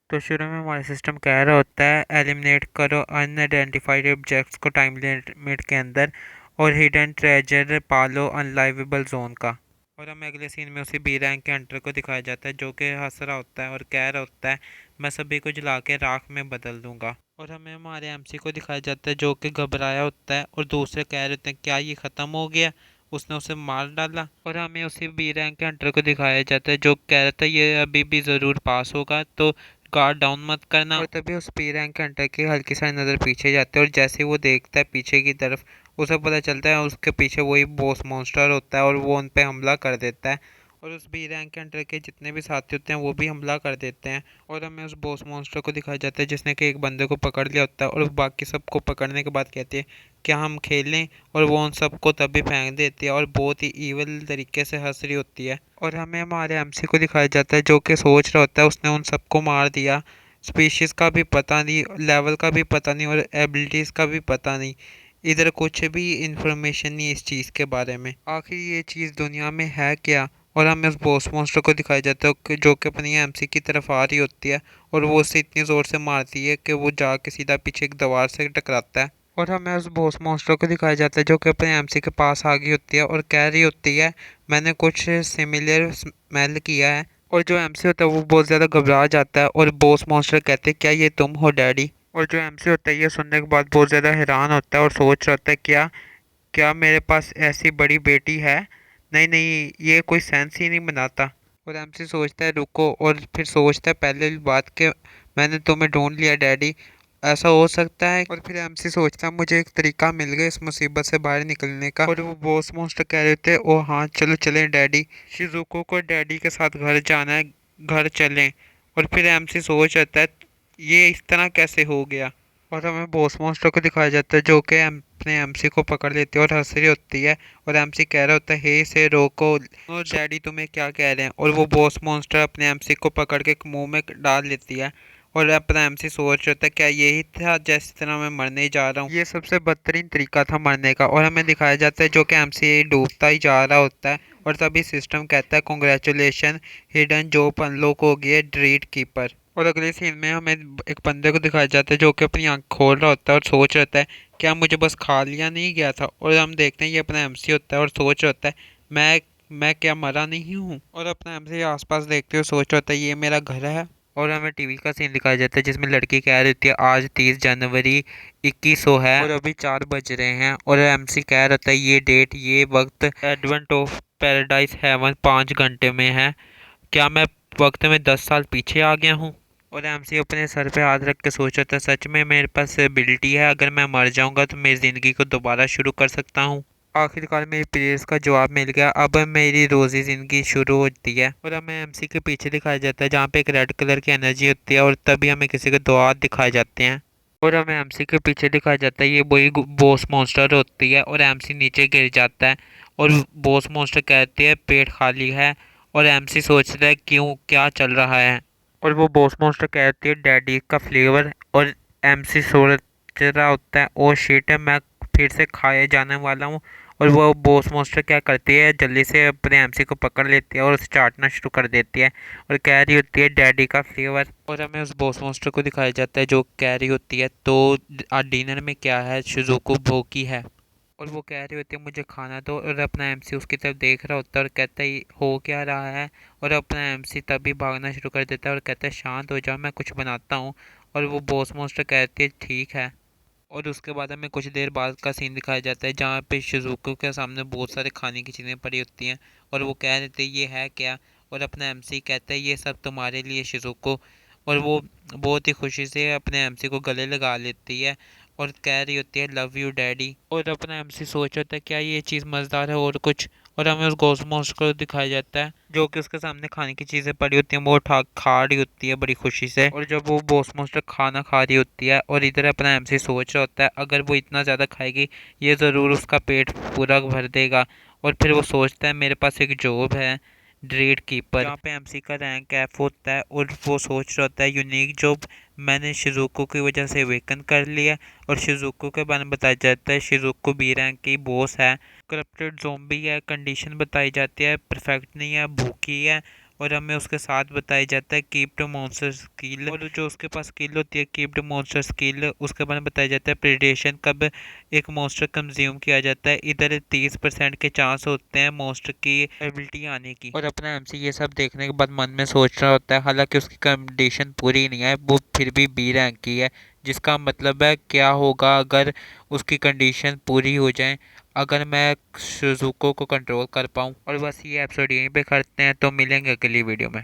तो शुरू में हमारा सिस्टम कह रहा होता है एलिमिनेट करो अनआइडेंटिफाइड ऑब्जेक्ट्स को टाइम लिमिट के अंदर और हिडन ट्रेजर पालो अनलाइवेबल जोन का। और हमें अगले सीन में उसी बी रैंक के हंटर को दिखाया जाता है जो कि हंस रहा होता है और कह रहा होता है मैं सभी को जला के राख में बदल दूंगा। और हमें हमारे एमसी को दिखाया जाता है जो कि घबराया होता है और दूसरे कह रहे होते हैं क्या ये ख़त्म हो गया, उसने उसे मार डाला। और हमें उसी बी रैंक के हंटर को दिखाया जाता है जो कह रहा था ये अभी भी ज़रूर पास होगा तो गार्ड डाउन मत करना। और तभी उस बी रैंक के हंटर की हल्की सा नज़र पीछे जाती है और जैसे वो देखता है पीछे की तरफ उसे पता चलता है उसके पीछे वही बॉस मॉन्स्टर होता है और वो उन पे हमला कर देता है। और उस बी रैंक के अंडर के जितने भी साथी होते हैं वो भी हमला कर देते हैं। और हमें उस बॉस मॉन्स्टर को दिखाया जाता है जिसने कि एक बंदे को पकड़ लिया होता है और बाकी सबको पकड़ने के बाद कहती है क्या हम खेलें, और वो उन सबको तभी फेंक देती है और बहुत ही ईवल तरीके से हंस रही होती है। और हमें हमारे एमसी को दिखाया जाता है जो कि सोच रहा होता है उसने उन सबको मार दिया, स्पीशीज़ का भी पता नहीं, लेवल का भी पता नहीं और एबिलिटीज़ का भी पता नहीं, इधर कुछ भी इंफॉर्मेशन नहीं इस चीज़ के बारे में, आखिर ये चीज़ दुनिया में है क्या। और हमें उस बॉस मॉन्स्टर को दिखाया जाता है जो कि अपनी एमसी की तरफ आ रही होती है और वो उसे इतनी ज़ोर से मारती है कि वो जाके सीधा पीछे एक दीवार से टकराता है। और हमें उस बॉस मॉन्स्टर को दिखाया जाता है जो कि अपने एमसी के पास आ गई होती है और कह रही होती है मैंने कुछ सिमिलर स्मेल किया है। और जो एमसी होता है वो बहुत ज़्यादा घबरा जाता है और बॉस मॉन्स्टर कहते हैं क्या ये तुम हो डैडी। और जो एमसी होता है ये सुनने के बाद बहुत ज़्यादा हैरान होता है और सोच रहा होता है क्या क्या मेरे पास ऐसी बड़ी बेटी है, नहीं नहीं ये कोई सेंस ही नहीं बनाता। और एमसी सोचता है रुको और फिर सोचता है पहले बात के मैंने तुम्हें ढूंढ लिया डैडी, ऐसा हो सकता है। और फिर एमसी सोचता है मुझे एक तरीका मिल गया इस मुसीबत से बाहर निकलने का। और वो बॉस मॉन्स्टर कह रहे थे ओ हाँ चलो चलें डैडी, शिजुको को डैडी के साथ घर जाना है, घर चलें। और फिर एमसी सोच रहता है ये इस तरह कैसे हो गया। और हमें बॉस मॉन्स्टर को दिखाया जाता है जो कि अपने एमसी को पकड़ लेती है और हंस रही होती है। और एमसी कह रहा होता है हे से रोको और डैडी तुम्हें क्या कह रहे हैं। और वो बॉस मॉन्स्टर अपने एमसी को पकड़ के मुंह में डाल लेती है और अपना एमसी सोच रहा था क्या यही था जिस तरह मैं मरने जा रहा हूँ, ये सबसे बदतरीन तरीका था मरने का। और हमें दिखाया जाता है जो कि एमसी डूबता ही जा रहा होता है और तभी सिस्टम कहता है कॉन्ग्रेचुलेशन हिडन जॉब अनलॉक हो गई है ड्रीड कीपर। और अगले सीन में हमें एक बंदे को दिखाया जाता है जो कि अपनी आंख खोल रहा होता है और सोच रहा होता है क्या मुझे बस खा लिया नहीं गया था। और हम देखते हैं ये अपना एमसी होता है और सोच रहा होता है मैं क्या मरा नहीं हूँ। और अपना एमसी आसपास देखते हुए सोच रहा होता है ये मेरा घर है। और हमें टीवी का सीन दिखाया जाता है जिसमें लड़की कह रही होती है आज 30 जनवरी 2100 है और अभी 4 बज रहे हैं। और एमसी कह रहा था ये डेट ये वक्त एडवेंट ऑफ पैराडाइज हेवन 5 घंटे में है, क्या मैं वक्त में 10 साल पीछे आ गया हूँ। और एमसी अपने सर पे हाथ रख के सोच रहा था सच में मेरे पास एबिलिटी है, अगर मैं मर जाऊंगा तो मेरी ज़िंदगी को दोबारा शुरू कर सकता हूँ। आखिरकार मेरी प्रेयर्स का जवाब मिल गया, अब मेरी रोज़ी ज़िंदगी शुरू होती है। और हमें एमसी के पीछे दिखाया जाता है जहाँ पे एक रेड कलर की एनर्जी होती है और तभी हमें किसी के दो हाथ दिखाए जाते हैं। और हमें एमसी के पीछे दिखाया जाता है ये वही बॉस मॉन्स्टर होती है और एमसी नीचे गिर जाता है। और बॉस मॉन्स्टर कहते हैं पेट खाली है। और एमसी सोचता है क्यों क्या चल रहा है। और वो बॉस मॉन्स्टर कहती है डैडी का फ्लेवर। और एमसी सोच रहा होता है ओ शिट है मैं फिर से खाए जाने वाला हूँ। और वो बॉस मॉन्स्टर क्या करती है जल्दी से अपने एमसी को पकड़ लेती है और उसे चाटना शुरू कर देती है और कह रही होती है डैडी का फ्लेवर। और हमें उस बॉस मॉन्स्टर को दिखाया जाता है जो कह रही होती है तो आज डिनर में क्या है, शिजुको भूखी है। और वो कह रही होती है मुझे खाना दो और अपना एमसी उसकी तरफ देख रहा होता है और कहता है हो क्या रहा है। और अपना एमसी तभी भागना शुरू कर देता है और कहता है शांत हो जाओ मैं कुछ बनाता हूँ। और वो बॉस मॉन्स्टर कहती है ठीक है। और उसके बाद हमें कुछ देर बाद का सीन दिखाया जाता है जहाँ पे शिजुको के सामने बहुत सारे खाने की चीज़ें पड़ी होती हैं और वो कह देते हैं ये है क्या। और अपना एमसी कहता है ये सब तुम्हारे लिए शिजुको। और वो बहुत ही खुशी से अपने एमसी को गले लगा लेती है और कह रही होती है लव यू डैडी। और अपना एमसी सोच होता है क्या ये चीज़ मज़ेदार है और कुछ। और हमें उस घोस्ट मोस्ट को दिखाया जाता है जो कि उसके सामने खाने की चीज़ें पड़ी होती हैं वो उठा खा रही होती है बड़ी खुशी से। और जब वो बॉस मोस्टर खाना खा रही होती है और इधर अपना एमसी सोच रहा होता है अगर वो इतना ज़्यादा खाएगी ये ज़रूर उसका पेट पूरा भर देगा। और फिर वो सोचता है मेरे पास एक जॉब है ड्रेड कीपर जहाँ पे एमसी का रैंक एफ होता है। और वो सोच रहा होता है यूनिक जॉब मैंने शिजुको की वजह से वेकन कर लिया। और शिजुको के बारे में बताया जाता है शिजुको बी रैंक की बॉस है, करप्टेड ज़ोंबी है, कंडीशन बताई जाती है परफेक्ट नहीं है, भूखी है और हमें उसके साथ बताया जाता है कीप द मॉन्स्टर स्किल, और जो उसके पास स्किल होती है कीप द मॉन्स्टर स्किल, उसके बारे में बताया जाता है प्रेडेशन, कब एक मॉन्स्टर कंज्यूम किया जाता है। इधर 30% के चांस होते हैं मॉन्स्टर की एबिलिटी आने की, और अपना एमसी ये सब देखने के बाद मन में सोच रहा होता है, हालांकि उसकी कंडीशन पूरी नहीं है, वो फिर भी बी रैंक की है, जिसका मतलब है क्या होगा अगर उसकी कंडीशन पूरी हो जाए, अगर मैं सुजुको को कंट्रोल कर पाऊँ। और बस ये एपिसोड यहीं पे करते हैं, तो मिलेंगे अगली वीडियो में।